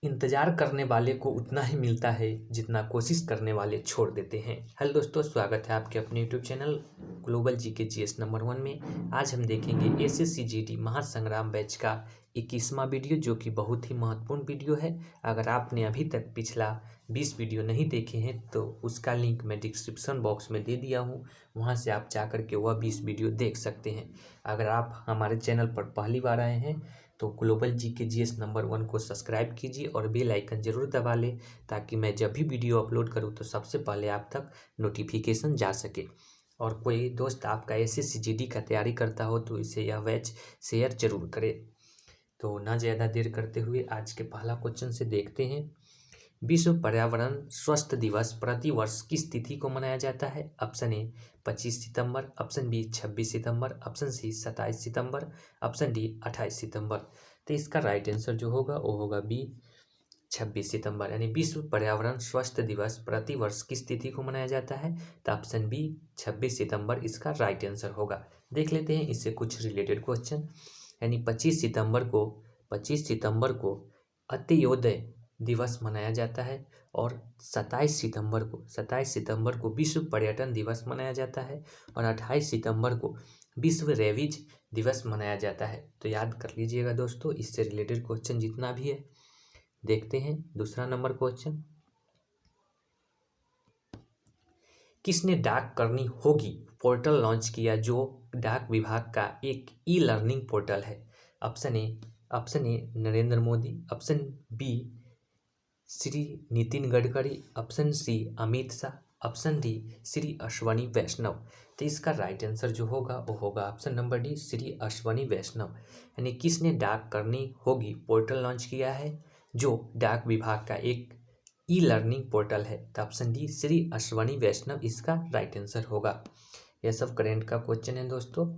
इंतजार करने वाले को उतना ही मिलता है जितना कोशिश करने वाले छोड़ देते हैं। हेलो दोस्तों, स्वागत है आपके अपने YouTube channel global GK GS number 1 में। आज हम देखेंगे एसएससी जीडी महासंग्राम बैच का 21वां वीडियो, जो कि बहुत ही महत्वपूर्ण वीडियो है। अगर आपने अभी तक पिछला 20 वीडियो नहीं देखे हैं तो उसका लिंक मैं डिस्क्रिप्शन बॉक्स में दे दिया हूँ, वहाँ से आप जा कर के वह 20 वीडियो देख सकते हैं। अगर आप हमारे चैनल पर पहली बार आए हैं तो ग्लोबल जीके जीएस नंबर 1 को सब्सक्राइब कीजिए और बेल आइकन जरूर दबा लें, ताकि मैं जब भी वीडियो अपलोड करूं तो सबसे पहले आप तक नोटिफिकेशन जा सके। और कोई दोस्त आपका एसएससी जीडी का तैयारी करता हो तो इसे यह बैच शेयर जरूर करे। तो ना ज़्यादा देर करते हुए आज के पहला क्वेश्चन से देखते हैं। विश्व पर्यावरण स्वस्थ दिवस प्रतिवर्ष किस तिथि को मनाया जाता है? ऑप्शन ए 25 सितंबर, ऑप्शन बी 26 सितंबर, ऑप्शन सी 27 सितंबर, ऑप्शन डी 28 सितंबर। तो इसका राइट आंसर जो होगा वो होगा बी 26 सितंबर। यानी विश्व पर्यावरण स्वस्थ दिवस प्रतिवर्ष किस तिथि को मनाया जाता है? तो ऑप्शन बी 26 सितंबर इसका राइट आंसर होगा। देख लेते हैं इससे कुछ रिलेटेड क्वेश्चन। यानी 25 सितंबर को अंत्योदय दिवस मनाया जाता है और 27 सितंबर को विश्व पर्यटन दिवस मनाया जाता है और 28 सितंबर को विश्व रेबीज दिवस मनाया जाता है। तो याद कर लीजिएगा दोस्तों, इससे रिलेटेड क्वेश्चन जितना भी है। देखते हैं दूसरा नंबर क्वेश्चन। किसने डाक करनी होगी पोर्टल लॉन्च किया, जो डाक विभाग का एक ई लर्निंग पोर्टल है? Option A Narendra Modi, option B Shri Nitin Gadkari, option C Amit Shah, option D Shri Ashwini Vaishnaw. तो इसका राइट आंसर जो होगा वो होगा option number D Shri Ashwini Vaishnaw. यानी किसने डाक करनी होगी पोर्टल लॉन्च किया है, जो डाक विभाग का एक ई लर्निंग पोर्टल है? तो ऑप्शन डी श्री अश्वनी वैष्णव इसका राइट आंसर होगा। यह सब करेंट का क्वेश्चन है दोस्तों,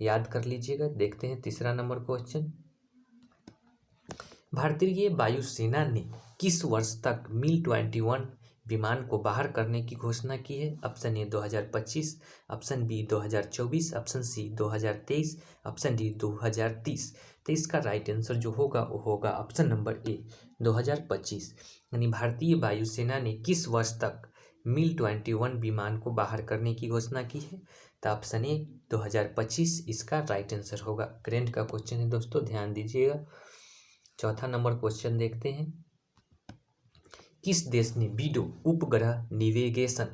याद कर लीजिएगा। देखते हैं तीसरा नंबर क्वेश्चन। भारतीय वायुसेना ने किस वर्ष तक मिग-21 विमान को बाहर करने की घोषणा की है? Option A 2025, option B 2024, option C 2023, option D 2030। तो इसका राइट आंसर जो होगा वो होगा ऑप्शन नंबर ए 2025। यानी भारतीय वायुसेना ने किस वर्ष तक मिग-21 विमान को बाहर करने की घोषणा की है? तो ऑप्शन ए 2025 इसका राइट आंसर होगा। करेंट का क्वेश्चन है दोस्तों, ध्यान दीजिएगा। चौथा नंबर क्वेश्चन देखते हैं। किस देश ने वीडो उपग्रह नेविगेशन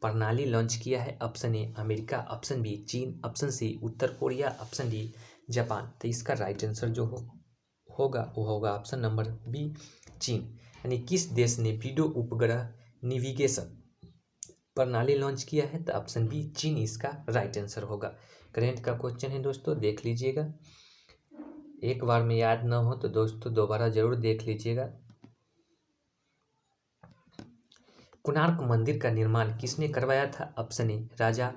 प्रणाली लॉन्च किया है? Option A America, option B चीन, ऑप्शन सी उत्तर कोरिया, ऑप्शन डी जापान। तो इसका राइट आंसर जो होगा वो होगा ऑप्शन नंबर बी चीन। यानी किस देश ने वीडो उपग्रह नेविगेशन प्रणाली लॉन्च किया है? तो ऑप्शन बी चीन इसका राइट आंसर होगा। करेंट का क्वेश्चन है दोस्तों, देख लीजिएगा। एक बार में याद न हो तो दोस्तों दोबारा जरूर देख लीजिएगा। कोणार्क मंदिर का निर्माण किसने करवाया था? ऑप्शन ए राजा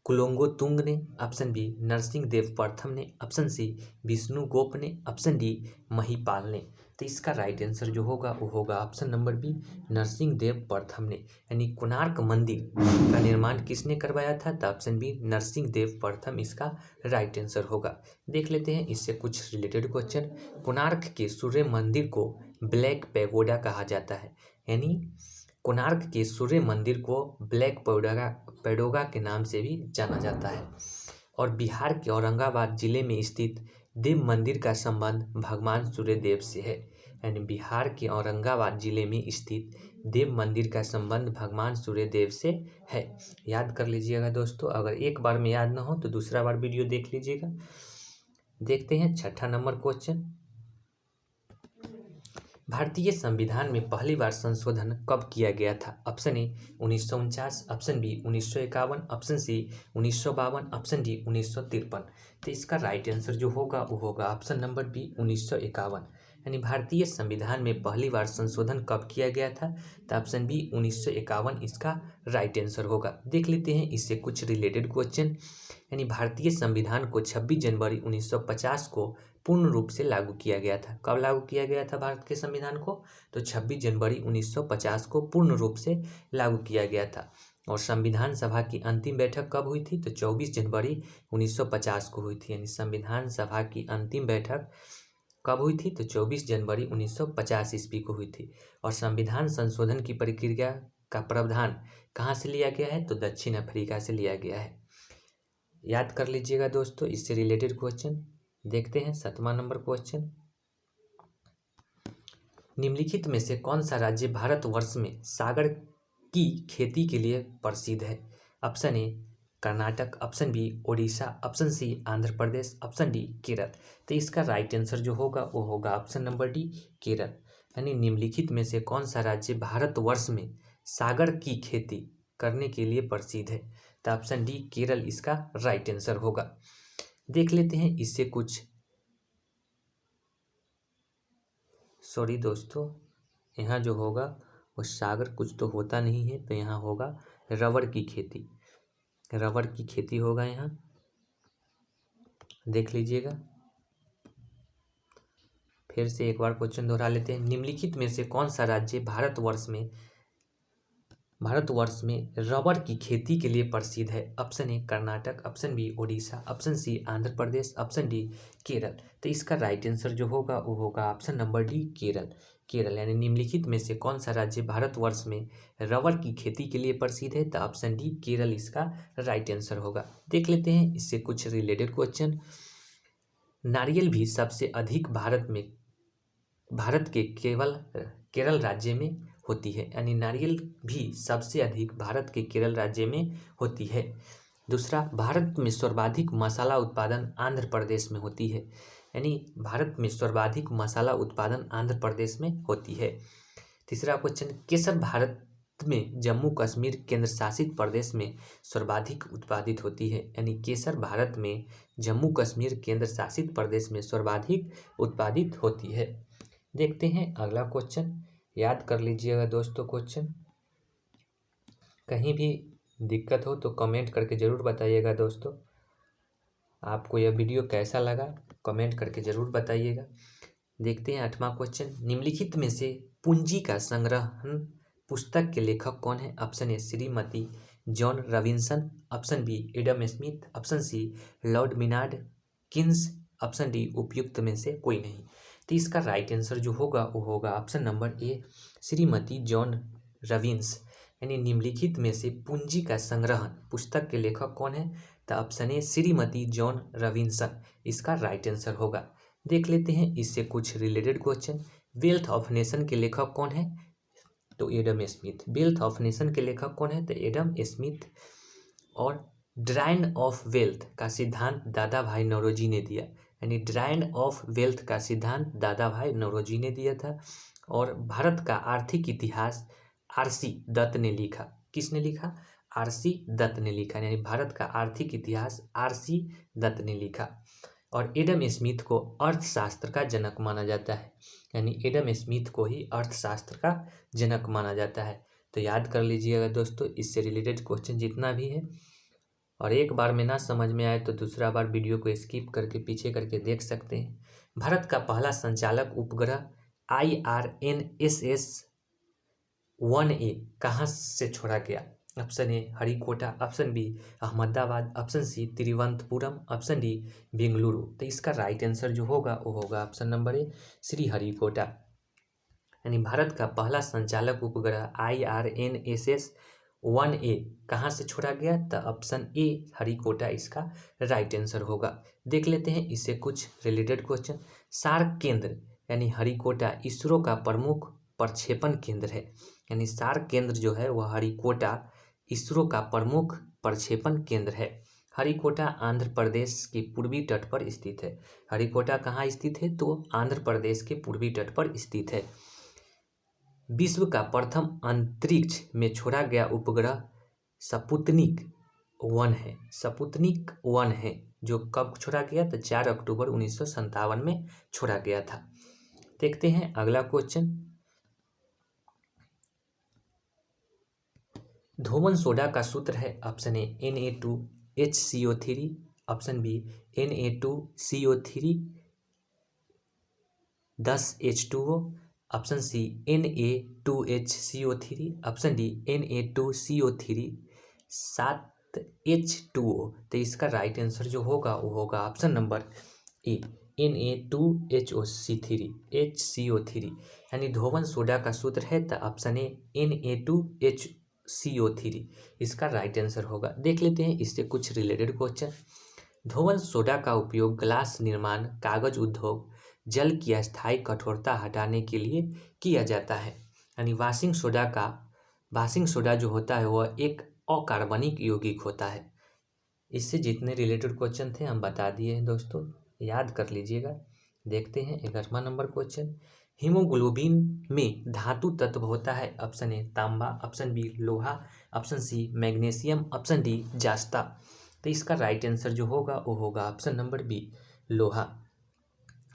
कुलोंगतुंग ने, ऑप्शन बी नरसिंह देव प्रथम ने, ऑप्शन सी विष्णुगुप्त ने, ऑप्शन डी महिपाल ने। तो इसका राइट आंसर जो होगा वो होगा option number B Narsingh Dev प्रथम ने। यानी कोणार्क मंदिर का निर्माण किसने करवाया था? तो ऑप्शन बी नरसिंह देव प्रथम इसका राइट आंसर होगा। देख लेते हैं इससे कुछ रिलेटेड क्वेश्चन। कोणार्क के सूर्य मंदिर को ब्लैक पैगोडा कहा जाता है। यानी कोणार्क के सूर्य मंदिर को ब्लैक पैगोडा के नाम से भी जाना जाता है। और बिहार के औरंगाबाद जिले में स्थित देव मंदिर का संबंध भगवान सूर्यदेव से है। यानी बिहार के औरंगाबाद जिले में स्थित देव मंदिर का संबंध भगवान सूर्यदेव से है। याद कर लीजिएगा दोस्तों, अगर एक बार में याद ना हो तो दूसरा बार वीडियो देख लीजिएगा। देखते हैं छठा नंबर क्वेश्चन। भारतीय संविधान में पहली बार संशोधन कब किया गया था? Option A 1949, option B 1951, option C 1952, option D 1953। तो इसका राइट आंसर जो होगा वो होगा ऑप्शन नंबर बी 1951। यानी भारतीय संविधान में पहली बार संशोधन कब किया गया था? तो ऑप्शन बी 1951 इसका राइट आंसर होगा। देख लेते हैं इससे कुछ रिलेटेड क्वेश्चन। यानी भारतीय संविधान को 26 जनवरी 1950 को पूर्ण रूप से लागू किया गया था। कब लागू किया गया था भारत के संविधान को? तो 26 जनवरी 1950 को पूर्ण रूप से लागू किया गया था। और संविधान सभा की अंतिम बैठक कब हुई थी? तो 24 जनवरी 1950 को हुई थी। यानी संविधान सभा की अंतिम बैठक कब हुई थी? तो 24 जनवरी 1950 ईस्वी को हुई थी। और संविधान संशोधन की प्रक्रिया का प्रावधान कहाँ से लिया गया है? तो दक्षिण अफ्रीका से लिया गया है। याद कर लीजिएगा दोस्तों, इससे रिलेटेड क्वेश्चन देखते हैं। 7वां नंबर क्वेश्चन, निम्नलिखित में से कौन सा राज्य भारतवर्ष में सागर की खेती के लिए प्रसिद्ध है? Option A Karnataka, option B Odisha, option C Andhra Pradesh, option D Kerala. तो इसका राइट आंसर जो होगा वो होगा ऑप्शन नंबर डी केरल। यानी निम्नलिखित में से कौन सा राज्य भारतवर्ष में सागर की खेती करने के लिए प्रसिद्ध है? तो ऑप्शन डी केरल इसका राइट आंसर होगा। देख लेते हैं इससे कुछ, सॉरी दोस्तों, यहाँ जो होगा वो सागर कुछ तो होता नहीं है, तो यहाँ होगा रबर की खेती। रबर की खेती होगा यहाँ, देख लीजिएगा। फिर से एक बार क्वेश्चन दोहरा लेते हैं। निम्नलिखित में से कौन सा राज्य भारतवर्ष में रबर की खेती के लिए प्रसिद्ध है? Option A Karnataka, option B Odisha, option C Andhra Pradesh, option D Kerala. तो इसका राइट आंसर जो होगा वो होगा option number D Kerala. Kerala यानी निम्नलिखित में से कौन सा राज्य भारतवर्ष में रबर की खेती के लिए प्रसिद्ध है? तो ऑप्शन डी केरल इसका राइट आंसर होगा। देख लेते हैं इससे कुछ रिलेटेड क्वेश्चन। नारियल भी सबसे अधिक भारत के केरल राज्य में होती है, यानी नारियल भी सबसे अधिक भारत के केरल राज्य में होती है। दूसरा, भारत में सर्वाधिक मसाला उत्पादन आंध्र प्रदेश में होती है, यानी भारत में सर्वाधिक मसाला उत्पादन आंध्र प्रदेश में होती है। तीसरा क्वेश्चन, केसर भारत में जम्मू कश्मीर केंद्र शासित प्रदेश में सर्वाधिक उत्पादित होती है, यानी केसर भारत में जम्मू कश्मीर केंद्र शासित प्रदेश में सर्वाधिक उत्पादित होती है। देखते हैं अगला क्वेश्चन, याद कर लीजिएगा दोस्तों क्वेश्चन। कहीं भी दिक्कत हो तो कमेंट करके ज़रूर बताइएगा दोस्तों। आपको यह वीडियो कैसा लगा कमेंट करके ज़रूर बताइएगा। देखते हैं 8वां क्वेश्चन, निम्नलिखित में से पूंजी का संग्रहण पुस्तक के लेखक कौन है? Option A Shrimati John Robinson, option B Adam Smith, option C Lord Maynard Keynes, option D उपयुक्त में से कोई नहीं। तो इसका राइट आंसर जो होगा वो होगा ऑप्शन नंबर ए श्रीमती जॉन रॉबिन्स। यानी निम्नलिखित में से पूंजी का संग्रहण पुस्तक के लेखक कौन है? तो option A Shrimati John Robinson इसका राइट आंसर होगा। देख लेते हैं इससे कुछ related question. Wealth of nation के लेखक कौन है? तो Adam Smith. Wealth of nation के लेखक कौन है? तो एडम स्मिथ। और ड्राइन ऑफ वेल्थ का सिद्धांत दादा भाई नौरोजी ने दिया, यानी ड्राइन ऑफ वेल्थ का सिद्धांत दादा भाई नौरोजी ने दिया था। और भारत का आर्थिक इतिहास आरसी दत्त ने लिखा। किसने लिखा? आरसी दत्त ने लिखा, यानी भारत का आर्थिक इतिहास आरसी दत्त ने लिखा। और एडम स्मिथ को अर्थशास्त्र का जनक माना जाता है, यानी एडम स्मिथ को ही अर्थशास्त्र का जनक माना जाता है। तो याद कर लीजिएगा दोस्तों इससे रिलेटेड क्वेश्चन जितना भी है। और एक बार में ना समझ में आए तो दूसरा बार वीडियो को स्किप करके पीछे करके देख सकते हैं। भारत का पहला संचालक उपग्रह IRNSS 1A कहाँ से छोड़ा गया? Option A Harikota, option B Ahmedabad, option C Thiruvananthapuram, option D Bengaluru. तो इसका राइट आंसर जो होगा वो होगा option number A Sri Harikota. यानी भारत का पहला संचालक उपग्रह IRNSS 1A कहाँ से छोड़ा गया? तो ऑप्शन ए हरिकोटा इसका राइट आंसर होगा। देख लेते हैं इससे कुछ रिलेटेड क्वेश्चन। सार्क केंद्र यानी हरिकोटा इसरो का प्रमुख प्रक्षेपण केंद्र है, यानी सार्क केंद्र जो है वह हरिकोटा इसरो का प्रमुख प्रक्षेपण केंद्र है। हरिकोटा आंध्र प्रदेश के पूर्वी तट पर स्थित है। हरिकोटा कहाँ स्थित है? तो आंध्र प्रदेश के पूर्वी तट पर स्थित है। विश्व का प्रथम अंतरिक्ष में छोड़ा गया उपग्रह स्पुतनिक 1 है। स्पुतनिक 1 है जो कब छोड़ा गया? तो 4 अक्टूबर 1957 में छोड़ा गया था। देखते हैं अगला क्वेश्चन। धोवन सोडा का सूत्र है option A Na2HCO3, option B Na2CO3 10H2O, option C Na2HCO3, option D Na2CO3 7H2O। तो इसका राइट आंसर जो होगा वो होगा ऑप्शन नंबर ए Na2HO3 HCO3 यानी धोवन सोडा का सूत्र है तो ऑप्शन ए Na2HCO3 इसका राइट आंसर होगा। देख लेते हैं इससे कुछ रिलेटेड क्वेश्चन। धोवन सोडा का उपयोग ग्लास निर्माण, कागज उद्योग, जल की अस्थायी कठोरता हटाने के लिए किया जाता है। यानी वाशिंग सोडा जो होता है वह एक अकार्बनिक यौगिक होता है। इससे जितने रिलेटेड क्वेश्चन थे हम बता दिए हैं दोस्तों, याद कर लीजिएगा। देखते हैं 11वां नंबर क्वेश्चन। हीमोग्लोबिन में धातु तत्व होता है। ऑप्शन ए तांबा, ऑप्शन बी लोहा, option C magnesium, option D जास्ता। तो इसका राइट आंसर जो होगा वो होगा ऑप्शन नंबर बी लोहा।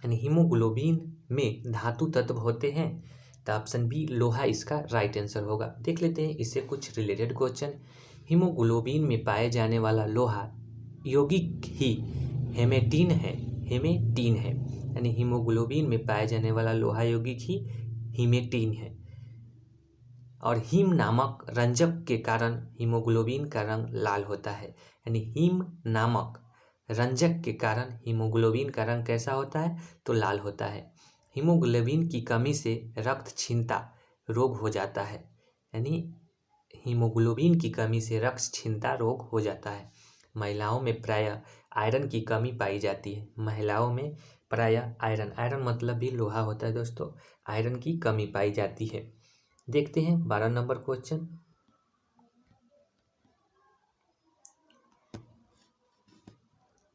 यानी हीमोग्लोबिन में धातु तत्व होते हैं तो ऑप्शन बी लोहा इसका राइट आंसर होगा। देख लेते हैं इससे कुछ रिलेटेड क्वेश्चन। हीमोग्लोबिन में पाए जाने वाला लोहा यौगिक ही हेमेटीन है। यानी हीमोग्लोबिन में पाए जाने वाला लोहा यौगिक ही हिमेटीन है। और हीम नामक रंजक के कारण हीमोग्लोबिन का रंग लाल होता है। यानी हीम नामक रंजक के कारण हीमोग्लोबिन का रंग कैसा होता है तो लाल होता है। हीमोग्लोबिन की कमी से रक्तक्षीणता रोग हो जाता है। यानी हीमोग्लोबिन की कमी से रक्तक्षीणता रोग हो जाता है। महिलाओं में प्रायः आयरन की कमी पाई जाती है। महिलाओं में प्रायः आयरन मतलब भी लोहा होता है दोस्तों, आयरन की कमी पाई जाती है। देखते हैं 12 नंबर क्वेश्चन।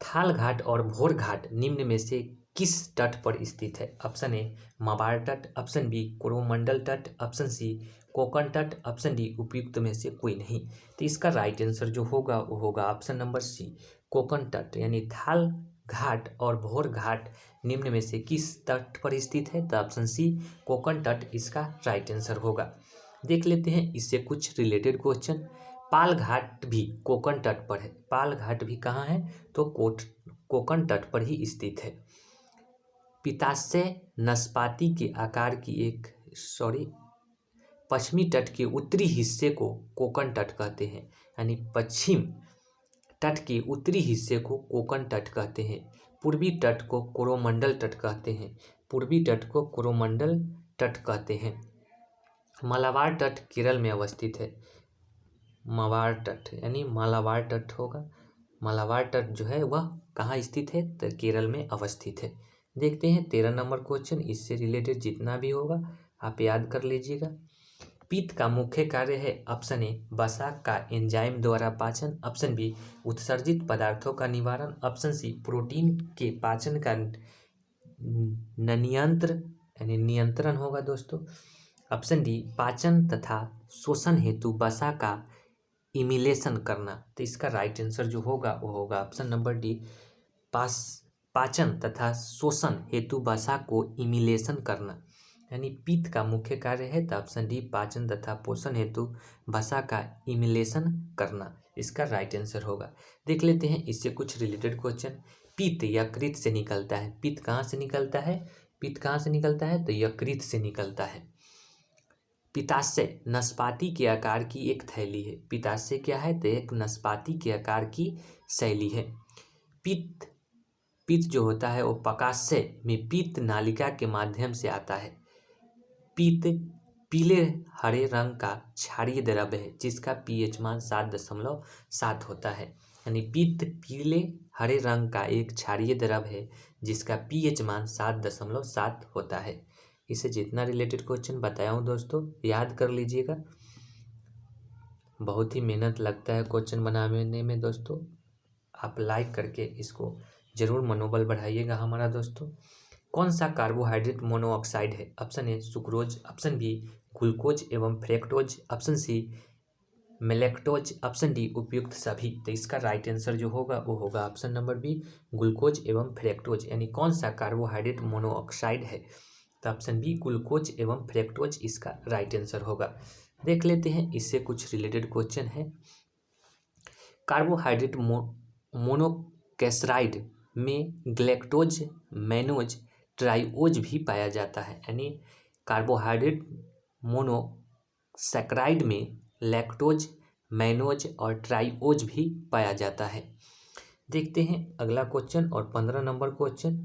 थाल घाट और भोर घाट निम्न में से किस तट पर स्थित है। ऑप्शन ए मवार तट, ऑप्शन बी कोरोमंडल तट, ऑप्शन सी कोकण तट, ऑप्शन डी उपयुक्त में से कोई नहीं। तो इसका राइट आंसर जो होगा वो होगा ऑप्शन नंबर सी कोकण तट। यानी थाल घाट और भोर घाट निम्न में से किस तट पर स्थित है तो ऑप्शन सी कोकण तट इसका राइट आंसर होगा। देख लेते हैं इससे कुछ रिलेटेड क्वेश्चन। पाल घाट भी कोकण तट पर है। पाल घाट भी कहाँ है तो कोकण तट पर ही स्थित है। पित्ताशय नाशपाती के आकार की पश्चिमी तट के उत्तरी हिस्से को कोकण तट कहते हैं। यानी पश्चिम तट के उत्तरी हिस्से को कोकण तट कहते हैं। पूर्वी तट को कोरोमंडल तट कहते हैं। पूर्वी तट को कोरोमंडल तट कहते हैं। मालाबार तट केरल में अवस्थित है। मवार तट यानी मालाबार तट होगा। मालाबार तट जो है वह कहाँ स्थित है तो केरल में अवस्थित है। देखते हैं 13 नंबर क्वेश्चन। इससे रिलेटेड जितना भी होगा आप याद कर लीजिएगा। पित्त का मुख्य कार्य है। ऑप्शन ए वसा का एंजाइम द्वारा पाचन, ऑप्शन बी उत्सर्जित पदार्थों का निवारण, ऑप्शन सी प्रोटीन के पाचन का नियंत्रण होगा दोस्तों, ऑप्शन डी पाचन तथा शोषण हेतु वसा का इमिलेशन करना। तो इसका राइट आंसर जो होगा वो होगा ऑप्शन नंबर डी पाचन तथा शोषण हेतु वसा को इमिलेशन करना। यानी पित्त का मुख्य कार्य है तो ऑप्शन डी पाचन तथा पोषण हेतु वसा का इमिलेशन करना इसका राइट आंसर होगा। देख लेते हैं इससे कुछ रिलेटेड क्वेश्चन। पित्त यकृत से निकलता है। पित्त कहाँ से निकलता है? पित्त कहाँ से निकलता है तो यकृत से निकलता है। पित्ताशय नाशपाती के आकार की एक थैली है। पित्ताशय क्या है तो एक नाशपाती के आकार की शैली है। पित्त जो होता है वो पकाशय में पित्त नालिका के माध्यम से आता है। पित्त पीले हरे रंग का क्षारीय द्रव्य है जिसका पीएच मान 7.7 होता है। यानी पित्त पीले हरे रंग का एक क्षारीय द्रव्य है जिसका पीएच मान 7.7 होता है। इसे जितना रिलेटेड क्वेश्चन बताया हूँ दोस्तों याद कर लीजिएगा। बहुत ही मेहनत लगता है क्वेश्चन बनाने में दोस्तों। आप लाइक करके इसको जरूर मनोबल बढ़ाइएगा हमारा दोस्तों। कौन सा कार्बोहाइड्रेट मोनोऑक्साइड है? Option A sucrose, option B glucose एवं फ्रेक्टोज, ऑप्शन सी मेलेक्टोज, ऑप्शन डी उपयुक्त सभी। तो इसका राइट आंसर जो होगा वो होगा ऑप्शन नंबर बी ग्लूकोज एवं फ्रेक्टोज। यानी कौन सा कार्बोहाइड्रेट मोनोऑक्साइड है तो ऑप्शन बी ग्लूकोज एवं फ्रेक्टोज इसका राइट आंसर होगा। देख लेते हैं इससे कुछ रिलेटेड क्वेश्चन है। कार्बोहाइड्रेट मोनोसैकराइड में ग्लैक्टोज, मैनोज, ट्राइओज भी पाया जाता है। यानी कार्बोहाइड्रेट मोनोसैकराइड में लैक्टोज, मैनोज और ट्राइओज भी पाया जाता है। देखते हैं अगला क्वेश्चन और 15 नंबर क्वेश्चन।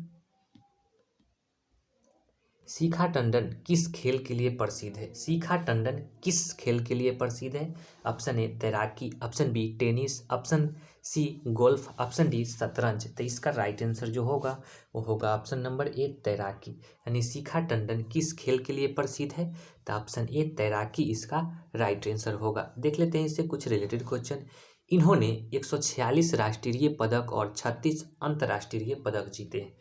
शिखा टंडन किस खेल के लिए प्रसिद्ध है? शिखा टंडन किस खेल के लिए प्रसिद्ध है? ऑप्शन ए तैराकी, option B tennis, option C golf, option D शतरंज। तो इसका राइट आंसर जो होगा वो होगा ऑप्शन नंबर ए तैराकी। यानी शिखा टंडन किस खेल के लिए प्रसिद्ध है? तो ऑप्शन ए तैराकी इसका राइट आंसर होगा। देख लेते हैं इससे कुछ रिलेटेड क्वेश्चन। इन्होंने 146 राष्ट्रीय पदक और 36 अंतर्राष्ट्रीय पदक जीते हैं।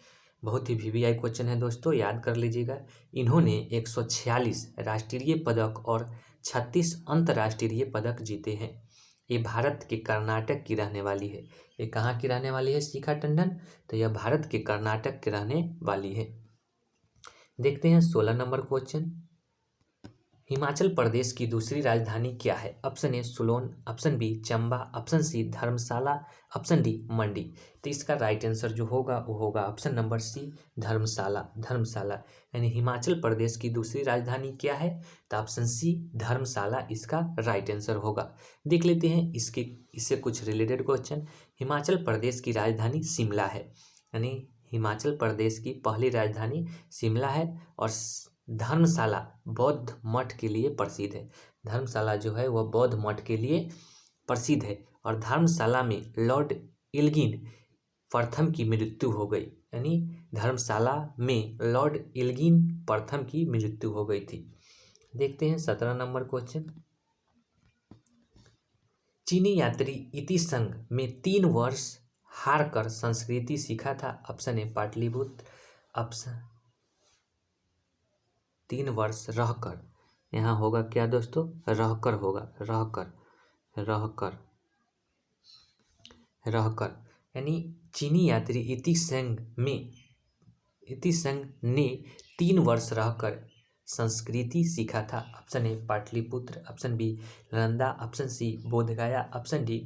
बहुत ही वीवीआई क्वेश्चन है दोस्तों, याद कर लीजिएगा। इन्होंने 146 राष्ट्रीय पदक और 36 अंतर्राष्ट्रीय पदक जीते हैं। ये भारत के कर्नाटक की रहने वाली है। ये कहाँ की रहने वाली है शिखा टंडन? तो यह भारत के कर्नाटक की रहने वाली है। देखते हैं 16 नंबर क्वेश्चन। हिमाचल प्रदेश की दूसरी राजधानी क्या है? Option A Solan, option B Chamba, option C Dharamshala, option D Mandi. तो इसका राइट आंसर जो होगा वो होगा ऑप्शन नंबर सी धर्मशाला। धर्मशाला यानी हिमाचल प्रदेश की दूसरी राजधानी क्या है? तो ऑप्शन सी धर्मशाला इसका राइट आंसर होगा। देख लेते हैं इससे कुछ रिलेटेड क्वेश्चन। हिमाचल प्रदेश की राजधानी शिमला है, यानी हिमाचल प्रदेश की पहली राजधानी शिमला है। और धर्मशाला बौद्ध मठ के लिए प्रसिद्ध है। धर्मशाला जो है वह बौद्ध मठ के लिए प्रसिद्ध है। और धर्मशाला में लॉर्ड एल्गिन प्रथम की मृत्यु हो गई, यानी धर्मशाला में लॉर्ड एल्गिन प्रथम की मृत्यु हो गई थी। देखते हैं 17 नंबर क्वेश्चन। चीनी यात्री इति संघ में 3 वर्ष हार कर संस्कृति सीखा था। ऑप्शन ए पाटलिपुत्र, ऑप्शन 3 वर्ष रहकर, यहाँ होगा क्या दोस्तों? रहकर होगा, रहकर यानी चीनी यात्री इति संघ ने 3 वर्ष रहकर संस्कृति सीखा था। Option A Pataliputra, option B Nalanda, option C Bodhgaya, option D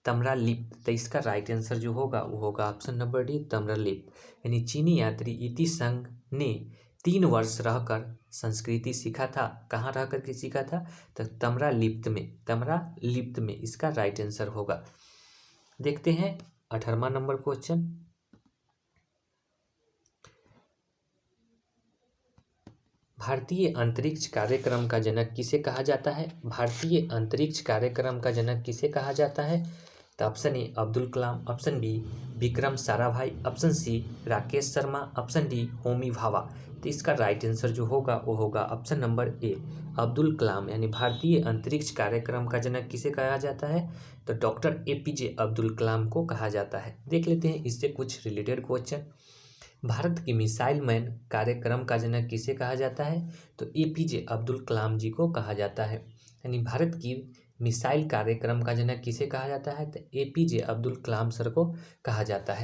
Tamralipta. तो इसका राइट आंसर जो होगा वो होगा ऑप्शन नंबर डी तम्रालिप्त। यानी चीनी यात्री इति संघ ने 3 वर्ष रहकर संस्कृति सीखा था। कहाँ रह करके सीखा था? तो तम्रालिप्त में इसका राइट आंसर होगा। देखते हैं 18वां नंबर क्वेश्चन। भारतीय अंतरिक्ष कार्यक्रम का जनक किसे कहा जाता है? भारतीय अंतरिक्ष कार्यक्रम का जनक किसे कहा जाता है? तो option A Abdul Kalam, option B Vikram Sarabhai, option C Rakesh Sharma, option D Homi Bhabha. तो इसका राइट आंसर जो होगा वो होगा option number A Abdul Kalam. यानी भारतीय अंतरिक्ष कार्यक्रम का जनक किसे कहा जाता है? तो डॉक्टर एपीजे अब्दुल कलाम को कहा जाता है। देख लेते हैं इससे कुछ रिलेटेड क्वेश्चन। भारत की मिसाइल मैन कार्यक्रम का जनक किसे कहा जाता है? तो एपीजे अब्दुल कलाम जी को कहा जाता है। यानी भारत की मिसाइल कार्यक्रम का जनक किसे कहा जाता है? तो एपीजे अब्दुल कलाम सर को कहा जाता है।